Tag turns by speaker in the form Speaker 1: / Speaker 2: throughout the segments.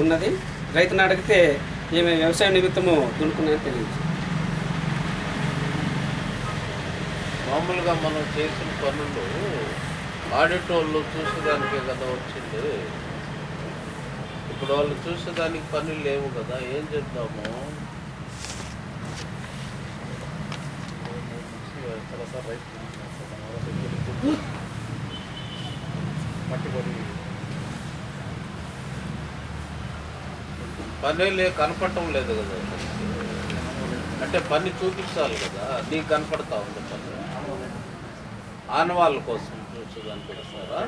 Speaker 1: ఉన్నది. రైతుని అడిగితే ఈమె వ్యవసాయ నిమిత్తము దున్నుకున్నాయని తెలియదు.
Speaker 2: మామూలుగా మనం చేసిన పనులు ఆడిట్ వాళ్ళు చూసేదానికే కదా వచ్చింది. ఇప్పుడు వాళ్ళు చూసేదానికి పనులు లేవు కదా, ఏం చేద్దాము? పని కనపడటం లేదు కదా, అంటే పని చూపించాలి కదా. నీకు కనపడతా ఉంది పని, ఆనవాళ్ళ కోసం చూసేదానికి వస్తారా?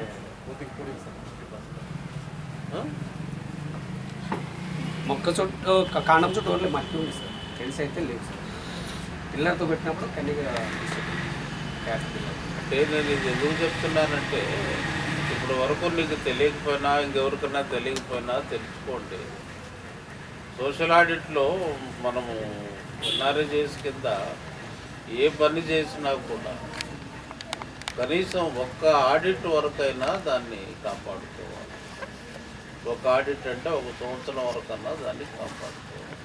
Speaker 1: మొక్క చుట్టూ కాండం చుట్టూ ఓన్లీ మట్టి ఉంది సార్, తెలిసి అయితే లేవు సార్. పిల్లలతో పెట్టినప్పుడు కన్నీగా
Speaker 2: అంటే నేను ఇది ఎందుకు చెప్తున్నానంటే, ఇప్పుడు వరకు నీకు తెలియకపోయినా ఇంకెవరికైనా తెలియకపోయినా తెలుసుకోండి. సోషల్ ఆడిట్లో మనము ఎన్ఆర్ఐజేస్ కింద ఏ పని చేసినా కూడా కనీసం ఒక్క ఆడిట్ వరకైనా దాన్ని కాపాడుకోవాలి. ఒక ఆడిట్ అంటే 1 సంవత్సరం వరకన్నా దాన్ని కాపాడుకోవాలి.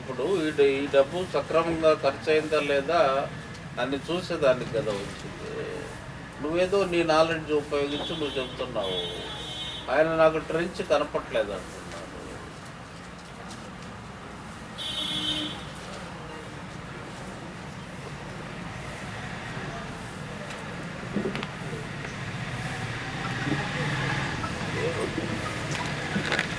Speaker 2: ఇప్పుడు ఈ డబ్బు సక్రమంగా ఖర్చు అయిందా లేదా అని చూసేదానికి కదా వచ్చింది. నువ్వేదో నీ నాలెడ్జ్ ఉపయోగించి నువ్వు చెప్తున్నావు, ఆయన నాకు ట్రెంచ్ కనపట్లేదంట.